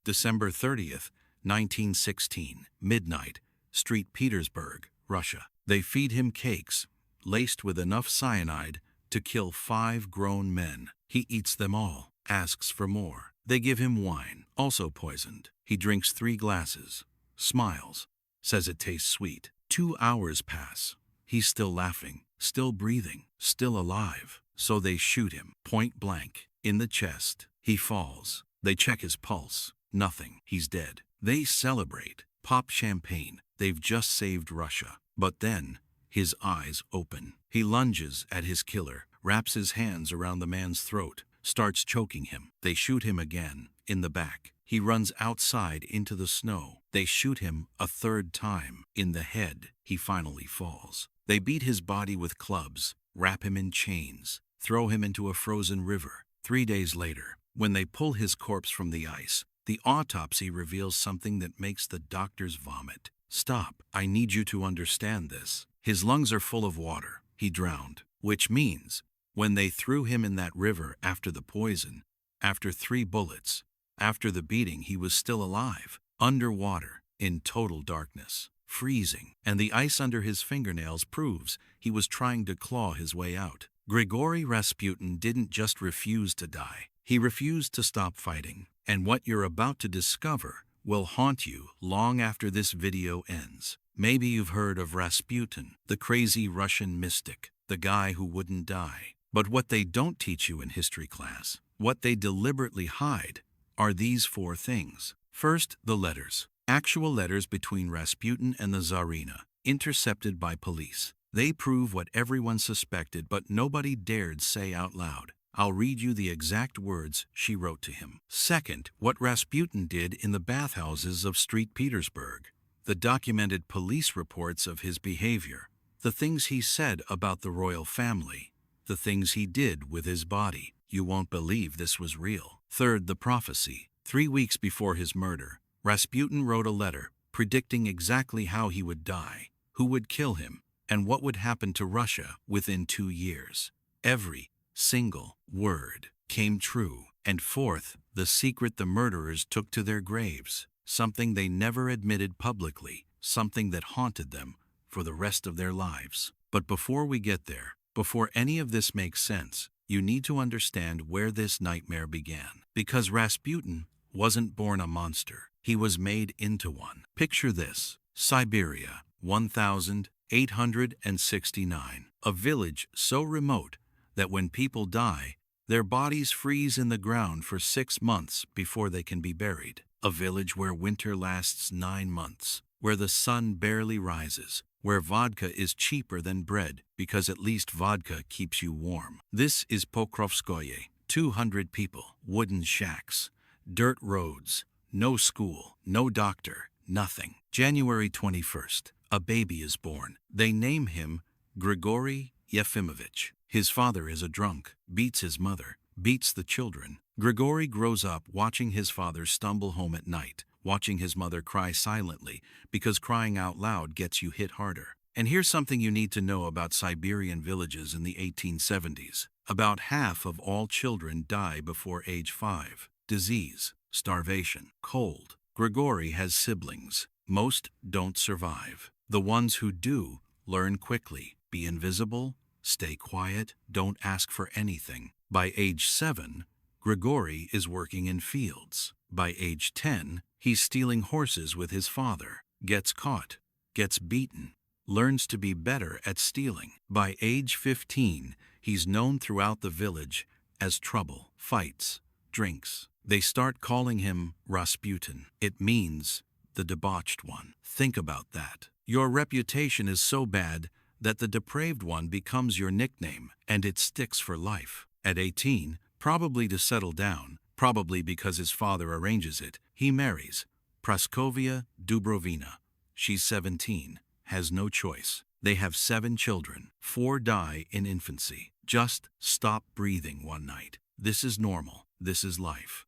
December 30th, 1916, midnight, St. Petersburg, Russia. They feed him cakes, laced with enough cyanide to kill 5 grown men. He eats them all, asks for more. They give him wine, also poisoned. He drinks 3 glasses, smiles, says it tastes sweet. 2 hours pass. He's still laughing, still breathing, still alive. So they shoot him, point blank, in the chest. He falls. They check his pulse. Nothing. He's dead. They celebrate, pop champagne. They've just saved Russia. But then, his eyes open. He lunges at his killer, wraps his hands around the man's throat, starts choking him. They shoot him again, in the back. He runs outside into the snow. They shoot him a 3rd time, in the head. He finally falls. They beat his body with clubs, wrap him in chains, throw him into a frozen river. 3 days later, when they pull his corpse from the ice, the autopsy reveals something that makes the doctors vomit. Stop, I need you to understand this. His lungs are full of water. He drowned, which means when they threw him in that river after the poison, after 3 bullets, after the beating, he was still alive, underwater, in total darkness, freezing, and the ice under his fingernails proves he was trying to claw his way out. Grigori Rasputin didn't just refuse to die. He refused to stop fighting. And what you're about to discover will haunt you long after this video ends. Maybe you've heard of Rasputin, the crazy Russian mystic, the guy who wouldn't die. But what they don't teach you in history class, what they deliberately hide, are these 4 things. First, the letters. Actual letters between Rasputin and the Tsarina, intercepted by police. They prove what everyone suspected but nobody dared say out loud. I'll read you the exact words she wrote to him. Second, what Rasputin did in the bathhouses of St. Petersburg. The documented police reports of his behavior. The things he said about the royal family. The things he did with his body. You won't believe this was real. Third, the prophecy. 3 weeks before his murder, Rasputin wrote a letter predicting exactly how he would die, who would kill him, and what would happen to Russia within 2 years. Every single word came true. And fourth, the secret the murderers took to their graves, something they never admitted publicly, something that haunted them for the rest of their lives. But before we get there, before any of this makes sense, you need to understand where this nightmare began. Because Rasputin wasn't born a monster. He was made into one. Picture this: Siberia, 1869. A village so remote that when people die, their bodies freeze in the ground for 6 months before they can be buried. A village where winter lasts 9 months, where the sun barely rises, where vodka is cheaper than bread because at least vodka keeps you warm. This is Pokrovskoye. 200 people, wooden shacks, dirt roads, no school, no doctor, nothing. January 21st, a baby is born. They name him Grigori Yefimovich. His father is a drunk, beats his mother, beats the children. Grigori grows up watching his father stumble home at night, watching his mother cry silently, because crying out loud gets you hit harder. And here's something you need to know about Siberian villages in the 1870s. About half of all children die before age 5. Disease, starvation, cold. Grigori has siblings. Most don't survive. The ones who do learn quickly. Be invisible, stay quiet, don't ask for anything. By age 7, Grigori is working in fields. By age 10, he's stealing horses with his father. Gets caught, gets beaten, learns to be better at stealing. By age 15, he's known throughout the village as trouble, fights, drinks. They start calling him Rasputin. It means the debauched one. Think about that. Your reputation is so bad that the depraved one becomes your nickname, and it sticks for life. At 18, probably to settle down, probably because his father arranges it, he marries Praskovia Dubrovina. She's 17, has no choice. They have 7 children. 4 die in infancy. Just stop breathing one night. This is normal. This is life.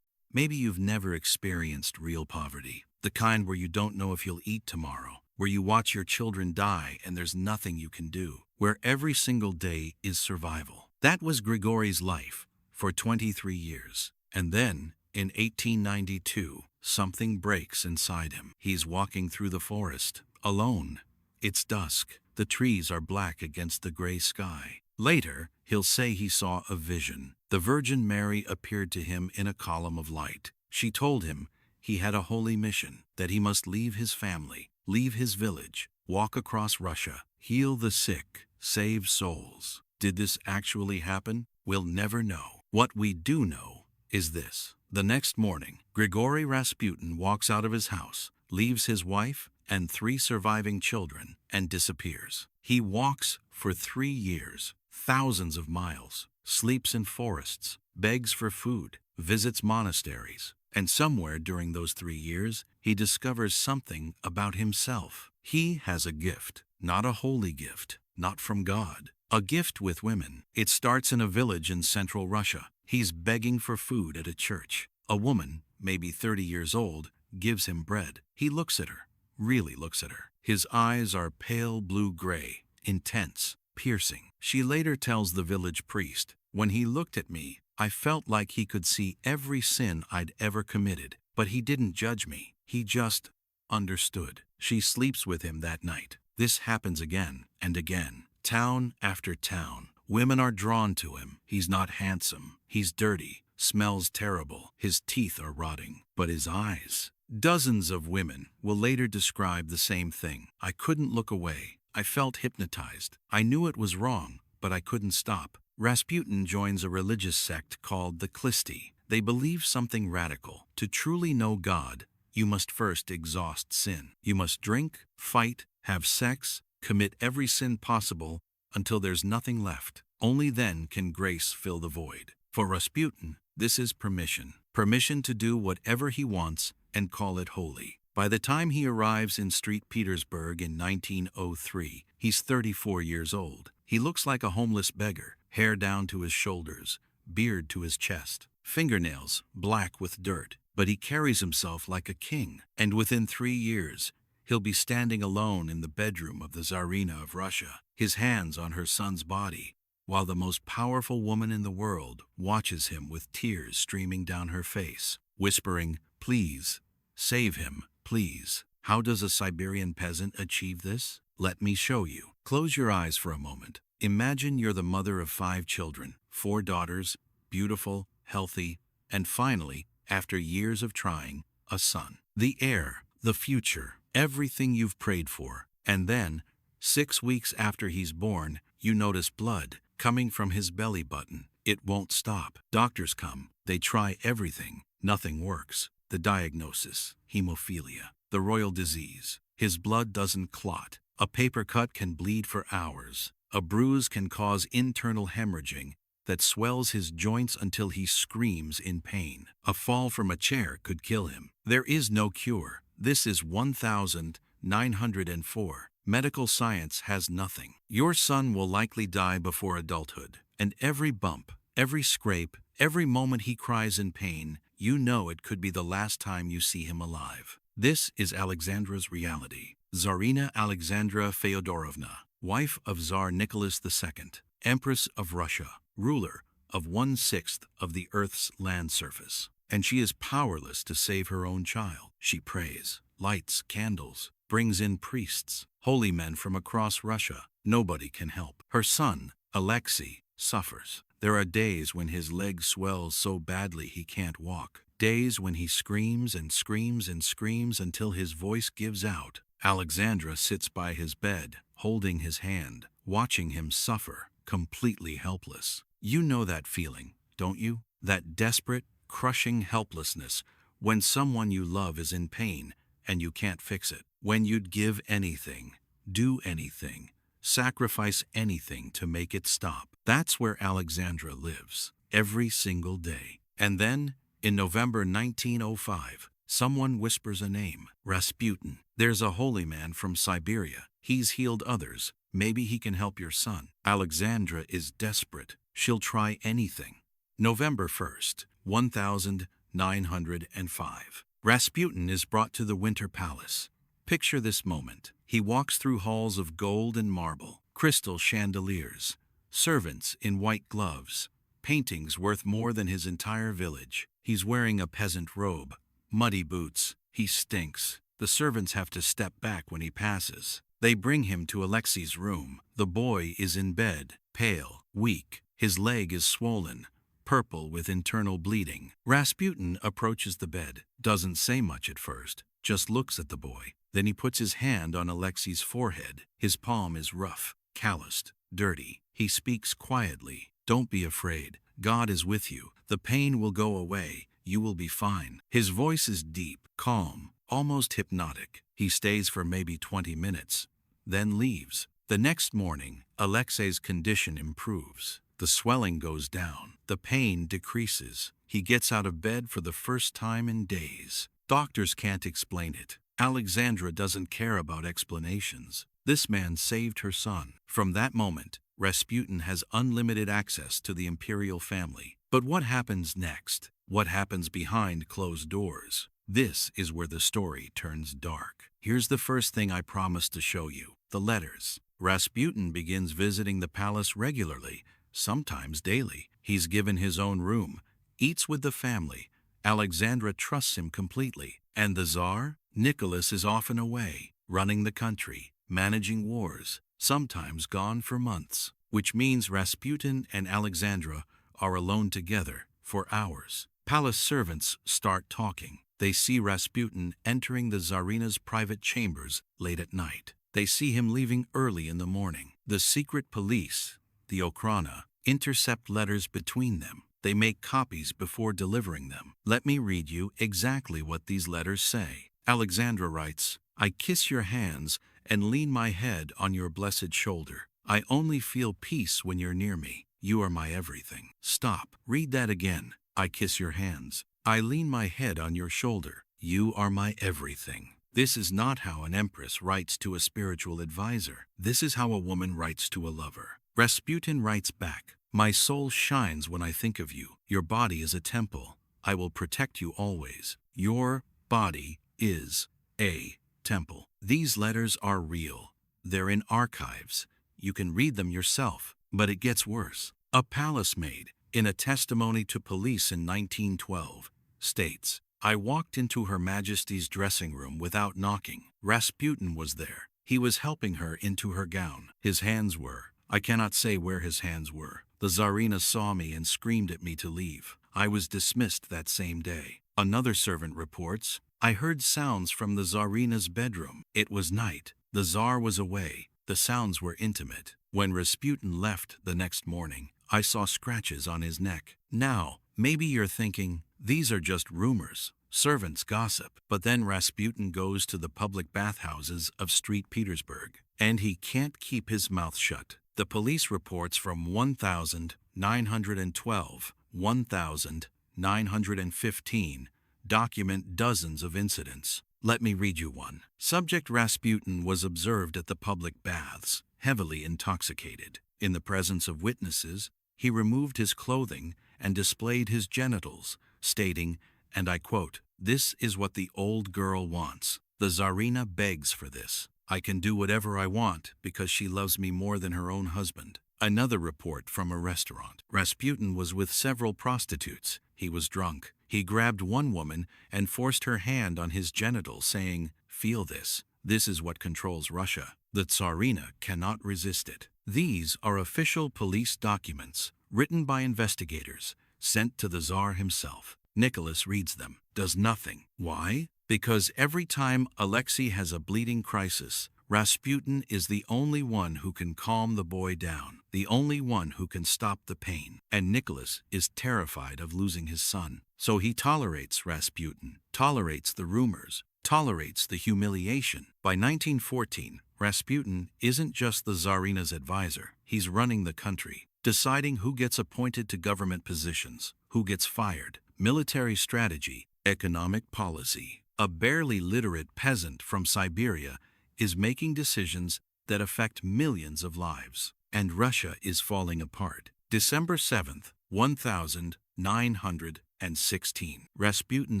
Maybe you've never experienced real poverty, the kind where you don't know if you'll eat tomorrow, where you watch your children die and there's nothing you can do, where every single day is survival. That was Grigori's life for 23 years. And then In 1892, something breaks inside him. He's walking through the forest, alone. It's dusk. The trees are black against the gray sky. Later, he'll say he saw a vision. The Virgin Mary appeared to him in a column of light. She told him he had a holy mission, that he must leave his family, leave his village, walk across Russia, heal the sick, save souls. Did this actually happen? We'll never know. What we do know is this. The next morning, Grigori Rasputin walks out of his house, leaves his wife and 3 surviving children, and disappears. He walks for 3 years, thousands of miles, sleeps in forests, begs for food, visits monasteries, and somewhere during those 3 years, he discovers something about himself. He has a gift, not a holy gift, not from God. A gift with women. It starts in a village in central Russia. He's begging for food at a church. A woman, maybe 30 years old, gives him bread. He looks at her, really looks at her. His eyes are pale blue-gray, intense, piercing. She later tells the village priest, "When he looked at me, I felt like he could see every sin I'd ever committed, but he didn't judge me. He just understood." She sleeps with him that night. This happens again and again. Town after town, women are drawn to him. He's not handsome. He's dirty, smells terrible. His teeth are rotting. But his eyes. Dozens of women will later describe the same thing. "I couldn't look away. I felt hypnotized. I knew it was wrong, but I couldn't stop." Rasputin joins a religious sect called the Dynasty. They believe something radical. To truly know God, you must first exhaust sin. You must drink, fight, have sex, commit every sin possible until there's nothing left. Only then can grace fill the void. For Rasputin, this is permission. Permission to do whatever he wants and call it holy. By the time he arrives in St. Petersburg in 1903, he's 34 years old. He looks like a homeless beggar, hair down to his shoulders, beard to his chest, fingernails black with dirt. But he carries himself like a king. And within 3 years, he'll be standing alone in the bedroom of the Tsarina of Russia, his hands on her son's body, while the most powerful woman in the world watches him with tears streaming down her face, whispering, "Please, save him, please." How does a Siberian peasant achieve this? Let me show you. Close your eyes for a moment. Imagine you're the mother of 5 children, 4 daughters, beautiful, healthy, and finally, after years of trying, a son. The heir, the future, everything you've prayed for. And then, 6 weeks after he's born, you notice blood coming from his belly button. It won't stop. Doctors come. They try everything. Nothing works. The diagnosis, hemophilia, the royal disease. His blood doesn't clot. A paper cut can bleed for hours. A bruise can cause internal hemorrhaging that swells his joints until he screams in pain. A fall from a chair could kill him. There is no cure. This is 1904. Medical science has nothing. Your son will likely die before adulthood. And every bump, every scrape, every moment he cries in pain, you know it could be the last time you see him alive. This is Alexandra's reality. Tsarina Alexandra Feodorovna, wife of Tsar Nicholas II, Empress of Russia, ruler of 1/6 of the Earth's land surface. And she is powerless to save her own child. She prays, lights candles, brings in priests, holy men from across Russia. Nobody can help. Her son, Alexei, suffers. There are days when his leg swells so badly he can't walk. Days when he screams and screams and screams until his voice gives out. Alexandra sits by his bed, holding his hand, watching him suffer, completely helpless. You know that feeling, don't you? That desperate, crushing helplessness when someone you love is in pain and you can't fix it. When you'd give anything, do anything, sacrifice anything to make it stop. That's where Alexandra lives, every single day. And then, in November 1905, someone whispers a name, Rasputin. There's a holy man from Siberia. He's healed others. Maybe he can help your son. Alexandra is desperate. She'll try anything. November 1st, 1905. Rasputin is brought to the Winter Palace. Picture this moment. He walks through halls of gold and marble, crystal chandeliers, servants in white gloves, paintings worth more than his entire village. He's wearing a peasant robe, muddy boots. He stinks. The servants have to step back when he passes. They bring him to Alexei's room. The boy is in bed, pale, weak. His leg is swollen, purple with internal bleeding. Rasputin approaches the bed, doesn't say much at first, just looks at the boy. Then he puts his hand on Alexei's forehead. His palm is rough, calloused, dirty. He speaks quietly. Don't be afraid. God is with you. The pain will go away. You will be fine. His voice is deep, calm, almost hypnotic. He stays for maybe 20 minutes, then leaves. The next morning, Alexei's condition improves. The swelling goes down. The pain decreases. He gets out of bed for the first time in days. Doctors can't explain it. Alexandra doesn't care about explanations. This man saved her son. From that moment, Rasputin has unlimited access to the imperial family. But what happens next? What happens behind closed doors? This is where the story turns dark. Here's the first thing I promised to show you: the letters. Rasputin begins visiting the palace regularly, sometimes daily. He's given his own room, eats with the family. Alexandra trusts him completely. And the Tsar? Nicholas is often away, running the country, managing wars, sometimes gone for months, which means Rasputin and Alexandra are alone together for hours. Palace servants start talking. They see Rasputin entering the Tsarina's private chambers late at night. They see him leaving early in the morning. The secret police, the Okhrana, intercept letters between them. They make copies before delivering them. Let me read you exactly what these letters say. Alexandra writes, "I kiss your hands and lean my head on your blessed shoulder. I only feel peace when you're near me. You are my everything." Stop. Read that again. I kiss your hands. I lean my head on your shoulder. You are my everything. This is not how an empress writes to a spiritual advisor. This is how a woman writes to a lover. Rasputin writes back, "My soul shines when I think of you. Your body is a temple. I will protect you always. Your body is a temple." These letters are real. They're in archives. You can read them yourself. But it gets worse. A palace maid, in a testimony to police in 1912, states, "I walked into Her Majesty's dressing room without knocking. Rasputin was there. He was helping her into her gown. His hands were. I cannot say where his hands were. The Tsarina saw me and screamed at me to leave. I was dismissed that same day." Another servant reports, "I heard sounds from the Tsarina's bedroom. It was night. The Tsar was away. The sounds were intimate. When Rasputin left the next morning, I saw scratches on his neck." Now, maybe you're thinking, these are just rumors. Servants gossip. But then Rasputin goes to the public bathhouses of St. Petersburg, and he can't keep his mouth shut. The police reports from 1912, 1915 document dozens of incidents. Let me read you one. Subject: Rasputin was observed at the public baths, heavily intoxicated. In the presence of witnesses, he removed his clothing and displayed his genitals, stating, and I quote, "This is what the old girl wants. The Tsarina begs for this. I can do whatever I want because she loves me more than her own husband." Another report from a restaurant. Rasputin was with several prostitutes. He was drunk. He grabbed one woman and forced her hand on his genitals, saying, "Feel this. This is what controls Russia. The Tsarina cannot resist it." These are official police documents, written by investigators, sent to the Tsar himself. Nicholas reads them, does nothing. Why? Because every time Alexei has a bleeding crisis, Rasputin is the only one who can calm the boy down, the only one who can stop the pain. And Nicholas is terrified of losing his son. So he tolerates Rasputin, tolerates the rumors, tolerates the humiliation. By 1914, Rasputin isn't just the Tsarina's advisor. He's running the country, deciding who gets appointed to government positions, who gets fired, military strategy, economic policy. A barely literate peasant from Siberia is making decisions that affect millions of lives. And Russia is falling apart. December 7th, 1916. Rasputin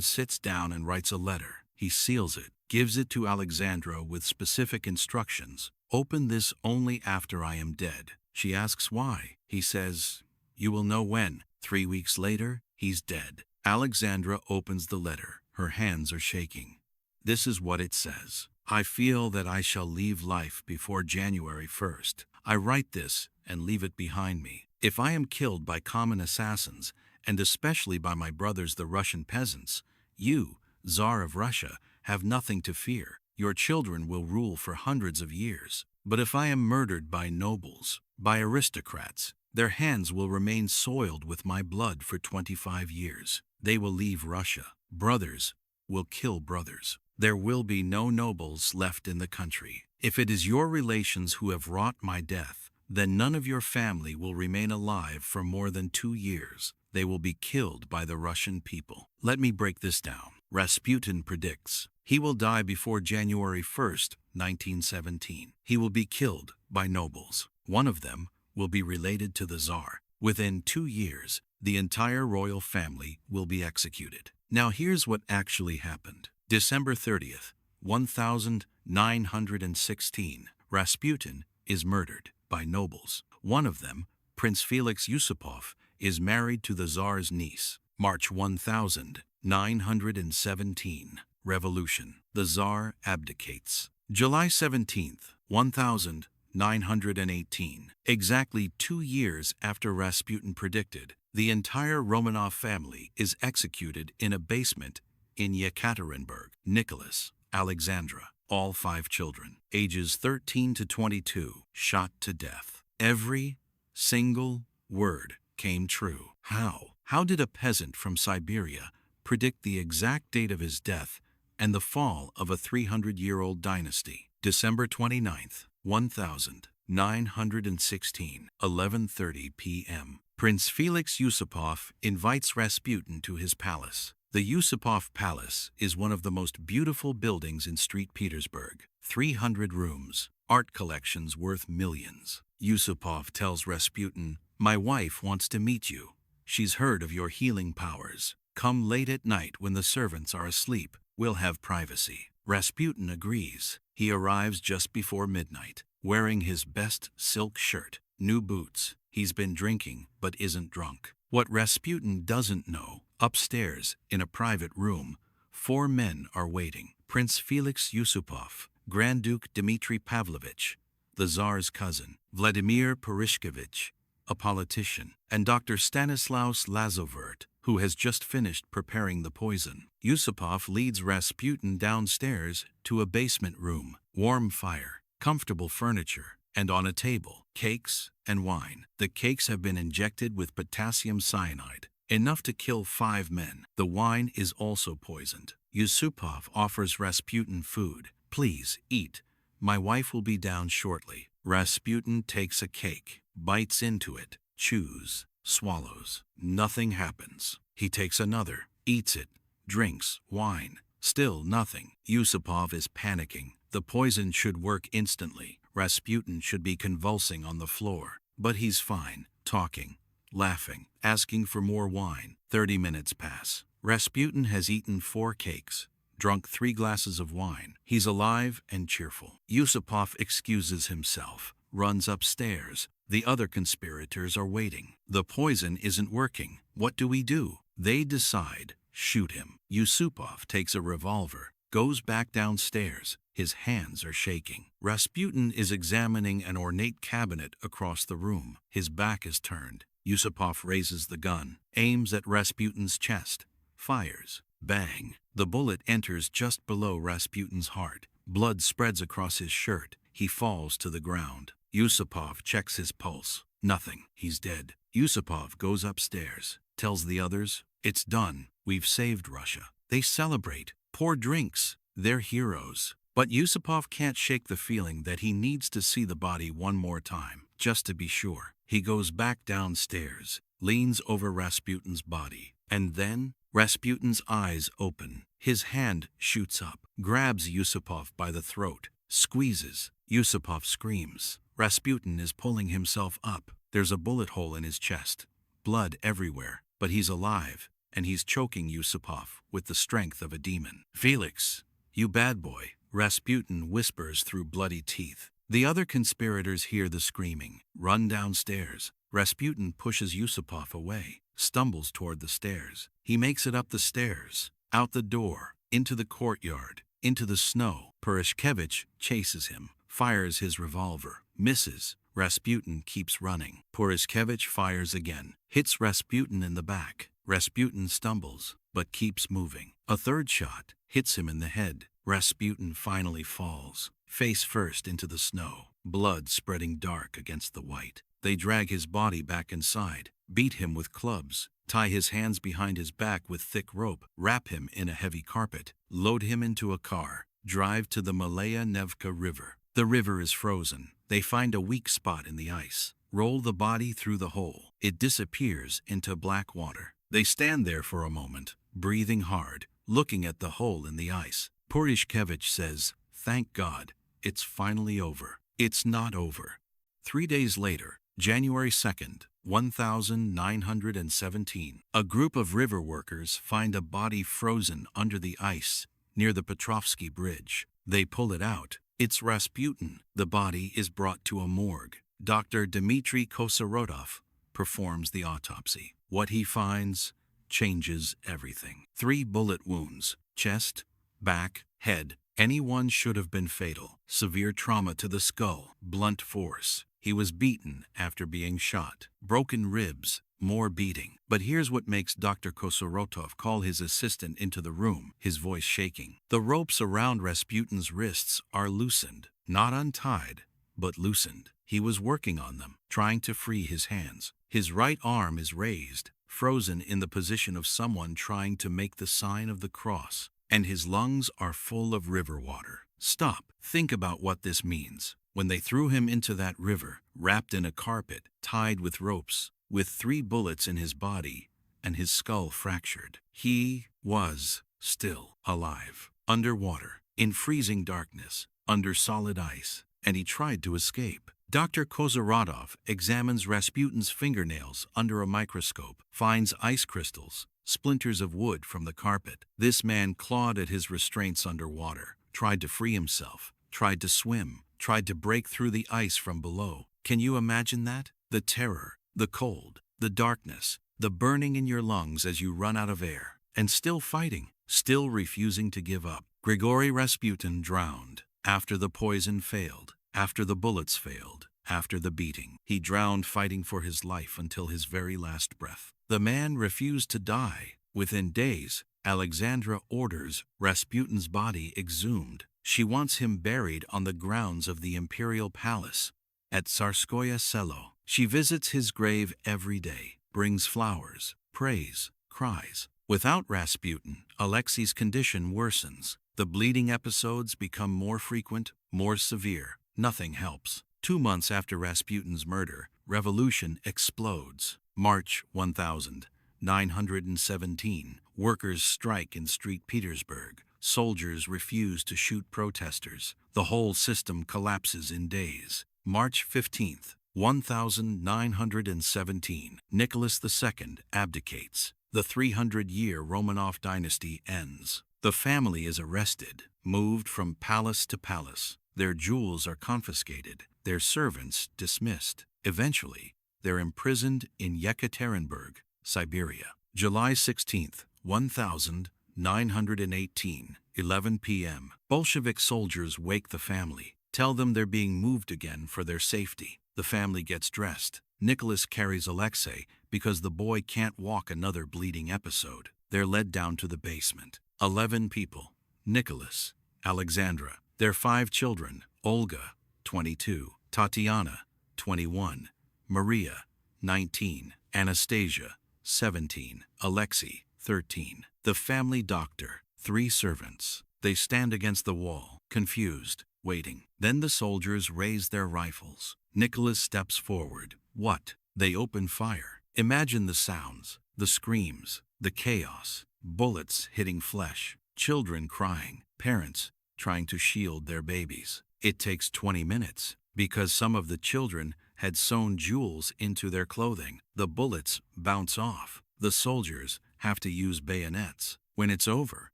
sits down and writes a letter. He seals it, gives it to Alexandra with specific instructions. "Open this only after I am dead." She asks why. He says, "You will know when." 3 weeks later, he's dead. Alexandra opens the letter. Her hands are shaking. This is what it says. I feel that I shall leave life before January 1st. I write this and leave it behind me. If I am killed by common assassins, and especially by my brothers the Russian peasants, you, Tsar of Russia, have nothing to fear. Your children will rule for hundreds of years. But if I am murdered by nobles, by aristocrats, their hands will remain soiled with my blood for 25 years. They will leave Russia. Brothers will kill brothers. There will be no nobles left in the country. If it is your relations who have wrought my death, then none of your family will remain alive for more than 2 years. They will be killed by the Russian people. Let me break this down. Rasputin predicts he will die before January 1st, 1917. He will be killed by nobles. One of them will be related to the Tsar. Within 2 years, the entire royal family will be executed. Now here's what actually happened. December 30th, 1916, Rasputin is murdered by nobles. One of them, Prince Felix Yusupov, is married to the Tsar's niece. March 1917, Revolution. The Tsar abdicates. July 17th, 1918. Exactly 2 years after Rasputin predicted, the entire Romanov family is executed in a basement in Yekaterinburg. Nicholas, Alexandra, all 5 children, ages 13 to 22, shot to death. Every single word came true. How? How did a peasant from Siberia predict the exact date of his death and the fall of a 300-year-old dynasty? December 29th, 1916, 11:30 p.m. Prince Felix Yusupov invites Rasputin to his palace. The Yusupov Palace is one of the most beautiful buildings in St. Petersburg. 300 rooms, art collections worth millions. Yusupov tells Rasputin, "My wife wants to meet you. She's heard of your healing powers. Come late at night when the servants are asleep. We'll have privacy." Rasputin agrees. He arrives just before midnight, wearing his best silk shirt, new boots. He's been drinking but isn't drunk. What Rasputin doesn't know, upstairs, in a private room, 4 men are waiting. Prince Felix Yusupov, Grand Duke Dmitry Pavlovich, the Tsar's cousin, Vladimir Purishkevich, a politician, and Dr. Stanislaus Lazovert, who has just finished preparing the poison. Yusupov leads Rasputin downstairs to a basement room. Warm fire, comfortable furniture, and on a table, cakes and wine. The cakes have been injected with potassium cyanide, enough to kill 5 men. The wine is also poisoned. Yusupov offers Rasputin food. "Please, eat. My wife will be down shortly." Rasputin takes a cake, bites into it, chews, swallows. Nothing happens. He takes another, eats it, drinks wine. Still nothing. Yusupov is panicking. The poison should work instantly. Rasputin should be convulsing on the floor. But he's fine, talking, laughing, asking for more wine. 30 minutes pass. Rasputin has eaten 4 cakes, drunk 3 glasses of wine. He's alive and cheerful. Yusupov excuses himself, runs upstairs. The other conspirators are waiting. The poison isn't working. What do we do? They decide, shoot him. Yusupov takes a revolver, goes back downstairs. His hands are shaking. Rasputin is examining an ornate cabinet across the room. His back is turned. Yusupov raises the gun, aims at Rasputin's chest, fires. Bang! The bullet enters just below Rasputin's heart. Blood spreads across his shirt. He falls to the ground. Yusupov checks his pulse. Nothing. He's dead. Yusupov goes upstairs, tells the others, "It's done. We've saved Russia." They celebrate, pour drinks. They're heroes. But Yusupov can't shake the feeling that he needs to see the body one more time, just to be sure. He goes back downstairs, leans over Rasputin's body, and then Rasputin's eyes open. His hand shoots up, grabs Yusupov by the throat, squeezes. Yusupov screams. Rasputin is pulling himself up. There's a bullet hole in his chest, blood everywhere, but he's alive, and he's choking Yusupov with the strength of a demon. "Felix, you bad boy," Rasputin whispers through bloody teeth. The other conspirators hear the screaming, run downstairs. Rasputin pushes Yusupov away. stumbles toward the stairs. He makes it up the stairs, out the door, into the courtyard, into the snow. Purishkevich chases him, fires his revolver, misses. Rasputin keeps running. Purishkevich fires again, hits Rasputin in the back. Rasputin stumbles, but keeps moving. A third shot hits him in the head. Rasputin finally falls, face first into the snow, blood spreading dark against the white. They drag his body back inside, beat him with clubs, tie his hands behind his back with thick rope, wrap him in a heavy carpet, load him into a car, drive to the Malaya Nevka River. The river is frozen. They find a weak spot in the ice, roll the body through the hole. It disappears into black water. They stand there for a moment, breathing hard, looking at the hole in the ice. Purishkevich says, "Thank God, it's finally over." It's not over. 3 days later, January 2nd, 1917, a group of river workers find a body frozen under the ice near the Petrovsky Bridge. They pull it out. It's Rasputin. The body is brought to a morgue. Dr. Dmitry Kosarodov performs the autopsy. What he finds changes everything. 3 bullet wounds, chest, back, head. Any one should have been fatal. Severe trauma to the skull, blunt force. He was beaten after being shot. Broken ribs, more beating. But here's what makes Dr. Kosarodov call his assistant into the room, his voice shaking. The ropes around Rasputin's wrists are loosened, not untied, but loosened. He was working on them, trying to free his hands. His right arm is raised, frozen in the position of someone trying to make the sign of the cross, and his lungs are full of river water. Stop. Think about what this means. When they threw him into that river, wrapped in a carpet, tied with ropes, with 3 bullets in his body, and his skull fractured, he was still alive, underwater, in freezing darkness, under solid ice, and he tried to escape. Dr. Kosarodov examines Rasputin's fingernails under a microscope, finds ice crystals, splinters of wood from the carpet. This man clawed at his restraints underwater, tried to free himself, tried to swim, tried to break through the ice from below. Can you imagine that? The terror, the cold, the darkness, the burning in your lungs as you run out of air, and still fighting, still refusing to give up. Grigori Rasputin drowned after the poison failed, after the bullets failed, after the beating. He drowned fighting for his life until his very last breath. The man refused to die. Within days, Alexandra orders Rasputin's body exhumed. She wants him buried on the grounds of the imperial palace at Tsarskoye Selo. She visits his grave every day, brings flowers, prays, cries. Without Rasputin, Alexei's condition worsens. The bleeding episodes become more frequent, more severe. Nothing helps. 2 months after Rasputin's murder, revolution explodes. March 1917. Workers strike in St. Petersburg. Soldiers refuse to shoot protesters. The whole system collapses in days. March 15th, 1917. Nicholas II abdicates. The 300-year Romanov dynasty ends. The family is arrested, moved from palace to palace. Their jewels are confiscated, their servants dismissed. Eventually, they're imprisoned in Yekaterinburg, Siberia. July 16th, 1918, 11 p.m. Bolshevik soldiers wake the family, tell them they're being moved again for their safety. The family gets dressed. Nicholas carries Alexei because the boy can't walk another bleeding episode. They're led down to the basement. 11 people. Nicholas, Alexandra, their 5 children, Olga, 22, Tatiana, 21, Maria, 19, Anastasia, 17, Alexei, 13. The family doctor, 3 servants. They stand against the wall, confused, waiting. Then the soldiers raise their rifles. Nicholas steps forward. What? They open fire. Imagine the sounds, the screams, the chaos. Bullets hitting flesh, children crying, parents trying to shield their babies. It takes 20 minutes because some of the children had sewn jewels into their clothing. The bullets bounce off. The soldiers have to use bayonets. When it's over,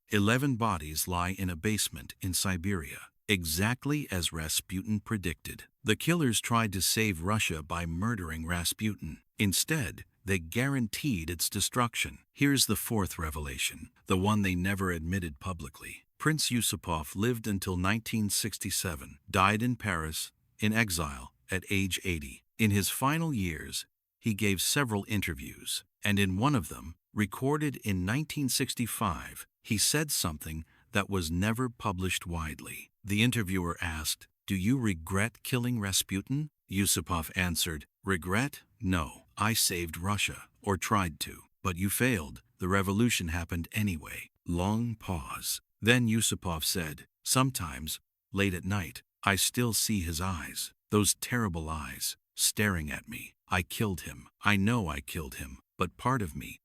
11 bodies lie in a basement in Siberia, exactly as Rasputin predicted. The killers tried to save Russia by murdering Rasputin. Instead, they guaranteed its destruction. Here's the fourth revelation, the one they never admitted publicly. Prince Yusupov lived until 1967, died in Paris, in exile, at age 80. In his final years, he gave several interviews, and in one of them, recorded in 1965, he said something that was never published widely. The interviewer asked, "Do you regret killing Rasputin?" Yusupov answered, "Regret? No. I saved Russia, or tried to. But you failed. The revolution happened anyway." Long pause. Then Yusupov said, "Sometimes, late at night, I still see his eyes. Those terrible eyes, staring at me. I killed him. I know I killed him. But part of me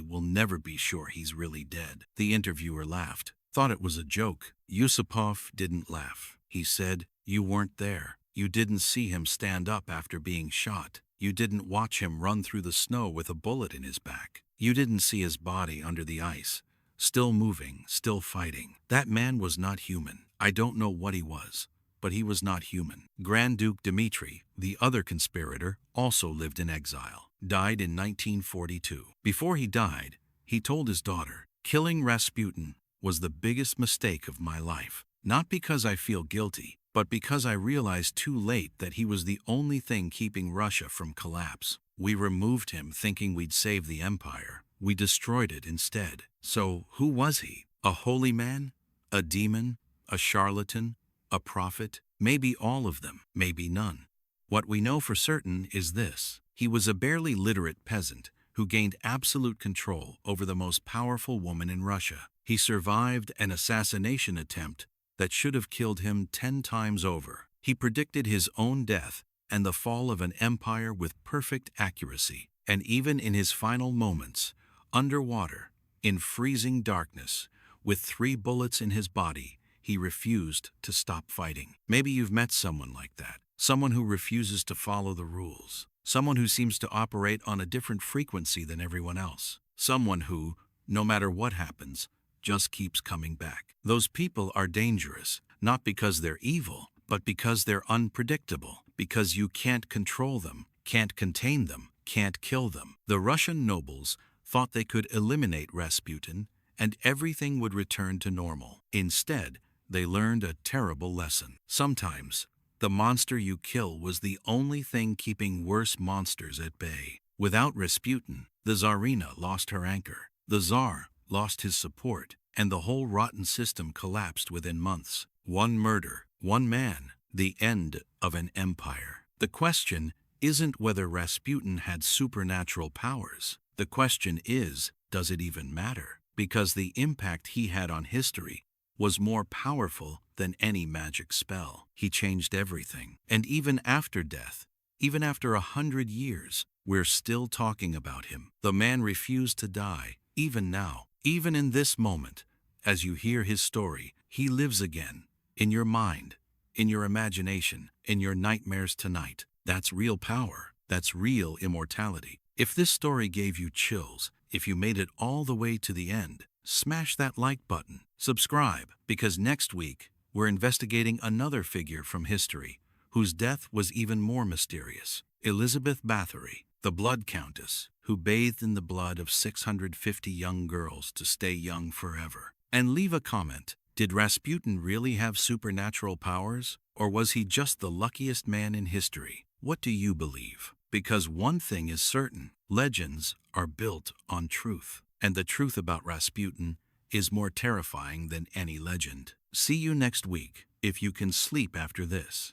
will never be sure he's really dead." The interviewer laughed, thought it was a joke. Yusupov didn't laugh. He said, "You weren't there. You didn't see him stand up after being shot. You didn't watch him run through the snow with a bullet in his back. You didn't see his body under the ice, still moving, still fighting. That man was not human. I don't know what he was, but he was not human." Grand Duke Dmitri, the other conspirator, also lived in exile. Died in 1942. Before he died, he told his daughter, "Killing Rasputin was the biggest mistake of my life. Not because I feel guilty, but because I realized too late that he was the only thing keeping Russia from collapse. We removed him thinking we'd save the empire. We destroyed it instead." So, who was he? A holy man? A demon? A charlatan? A prophet? Maybe all of them, maybe none. What we know for certain is this: he was a barely literate peasant who gained absolute control over the most powerful woman in Russia. He survived an assassination attempt that should have killed him 10 times over. He predicted his own death and the fall of an empire with perfect accuracy. And even in his final moments, underwater, in freezing darkness, with 3 bullets in his body, he refused to stop fighting. Maybe you've met someone like that. Someone who refuses to follow the rules. Someone who seems to operate on a different frequency than everyone else. Someone who, no matter what happens, just keeps coming back. Those people are dangerous, not because they're evil, but because they're unpredictable, because you can't control them, can't contain them, can't kill them. The Russian nobles thought they could eliminate Rasputin and everything would return to normal. Instead, they learned a terrible lesson. Sometimes, the monster you kill was the only thing keeping worse monsters at bay. Without Rasputin, the Tsarina lost her anchor. The Tsar lost his support, and the whole rotten system collapsed within months. One murder, one man, the end of an empire. The question isn't whether Rasputin had supernatural powers. The question is, does it even matter? Because the impact he had on history was more powerful than any magic spell. He changed everything. And even after death, even after 100 years, we're still talking about him. The man refused to die, even now. Even in this moment, as you hear his story, he lives again, in your mind, in your imagination, in your nightmares tonight. That's real power. That's real immortality. If this story gave you chills, if you made it all the way to the end, smash that like button. Subscribe, because next week, we're investigating another figure from history, whose death was even more mysterious. Elizabeth Bathory, the Blood Countess, who bathed in the blood of 650 young girls to stay young forever. And leave a comment. Did Rasputin really have supernatural powers? Or was he just the luckiest man in history? What do you believe? Because one thing is certain, legends are built on truth. And the truth about Rasputin is more terrifying than any legend. See you next week, if you can sleep after this.